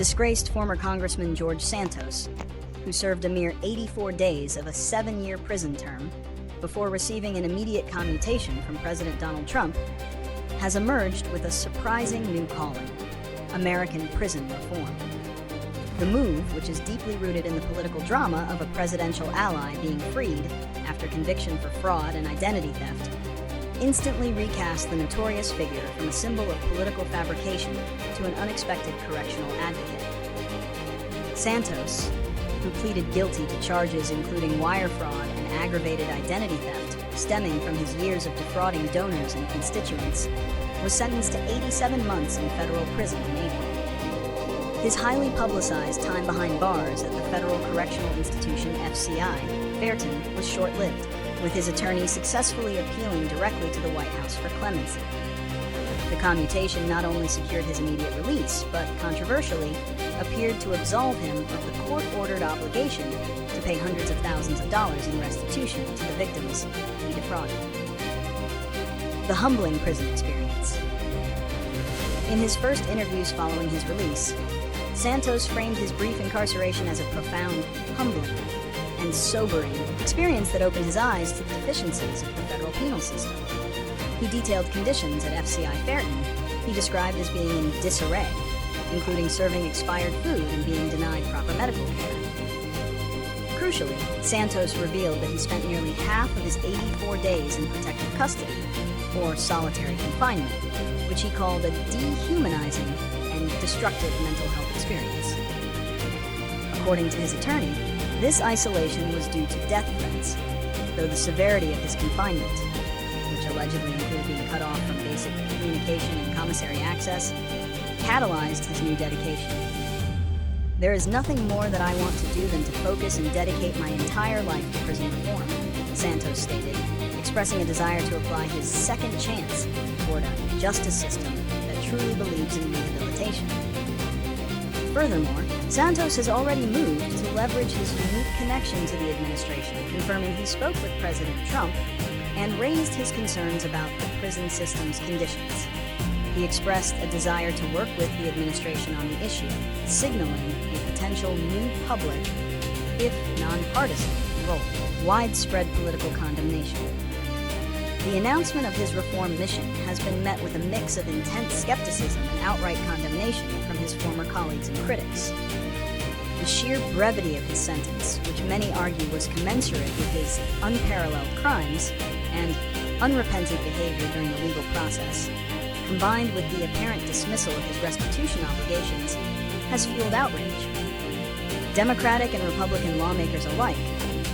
Disgraced former Congressman George Santos, who served a mere 84 days of a 7-year prison term before receiving an immediate commutation from President Donald Trump, has emerged with a surprising new calling: American prison reform. The move, which is deeply rooted in the political drama of a presidential ally being freed after conviction for fraud and identity theft, instantly recast the notorious figure from a symbol of political fabrication to an unexpected correctional advocate. Santos, who pleaded guilty to charges including wire fraud and aggravated identity theft stemming from his years of defrauding donors and constituents, was sentenced to 87 months in federal prison in April. His highly publicized time behind bars at the Federal Correctional Institution FCI, Fairton, was short-lived, with his attorney successfully appealing directly to the White House for clemency. The commutation not only secured his immediate release, but controversially appeared to absolve him of the court-ordered obligation to pay hundreds of thousands of dollars in restitution to the victims he defrauded. The humbling prison experience. In his first interviews following his release, Santos framed his brief incarceration as a profound, humbling, and sobering experience that opened his eyes to the deficiencies of the federal penal system. He detailed conditions at FCI Fairton he described as being in disarray, including serving expired food and being denied proper medical care. Crucially, Santos revealed that he spent nearly half of his 84 days in protective custody, or solitary confinement, which he called a dehumanizing and destructive mental health experience. According to his attorney, this isolation was due to death threats, though the severity of his confinement, which allegedly included being cut off from basic communication and commissary access, catalyzed his new dedication. "There is nothing more that I want to do than to focus and dedicate my entire life to prison reform," Santos stated, expressing a desire to apply his second chance toward a justice system that truly believes in rehabilitation. Furthermore, Santos has already moved to leverage his unique connection to the administration, confirming he spoke with President Trump and raised his concerns about the prison system's conditions. He expressed a desire to work with the administration on the issue, signaling a potential new public, if nonpartisan, role. Widespread political condemnation. The announcement of his reform mission has been met with a mix of intense skepticism and outright condemnation from his former colleagues and critics. The sheer brevity of his sentence, which many argue was commensurate with his unparalleled crimes and unrepentant behavior during the legal process, combined with the apparent dismissal of his restitution obligations, has fueled outrage. Democratic and Republican lawmakers alike,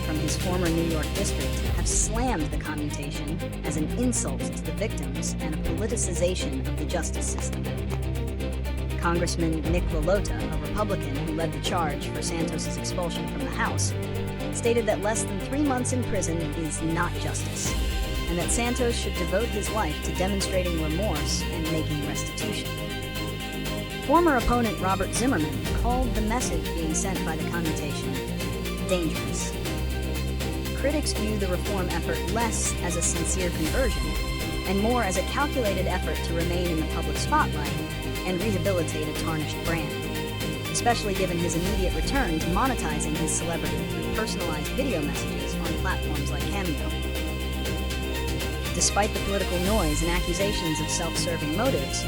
from his former New York district, have slammed the commutation as an insult to the victims and a politicization of the justice system. Congressman Nick Lolota, a Republican who led the charge for Santos's expulsion from the House, stated that less than 3 months in prison is not justice, and that Santos should devote his life to demonstrating remorse and making restitution. Former opponent Robert Zimmerman called the message being sent by the commutation dangerous. Critics view the reform effort less as a sincere conversion and more as a calculated effort to remain in the public spotlight and rehabilitate a tarnished brand, especially given his immediate return to monetizing his celebrity through personalized video messages on platforms like Cameo. Despite the political noise and accusations of self-serving motives,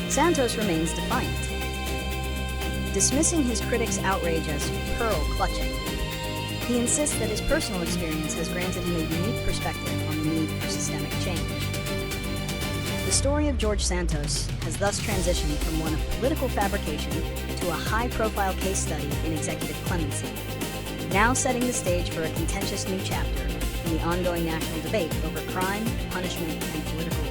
Santos remains defiant. Dismissing his critics' outrage as pearl-clutching, he insists that his personal experience has granted him a unique perspective on the need for systemic change. The story of George Santos has thus transitioned from one of political fabrication to a high-profile case study in executive clemency, now setting the stage for a contentious new chapter in the ongoing national debate over crime, punishment, and political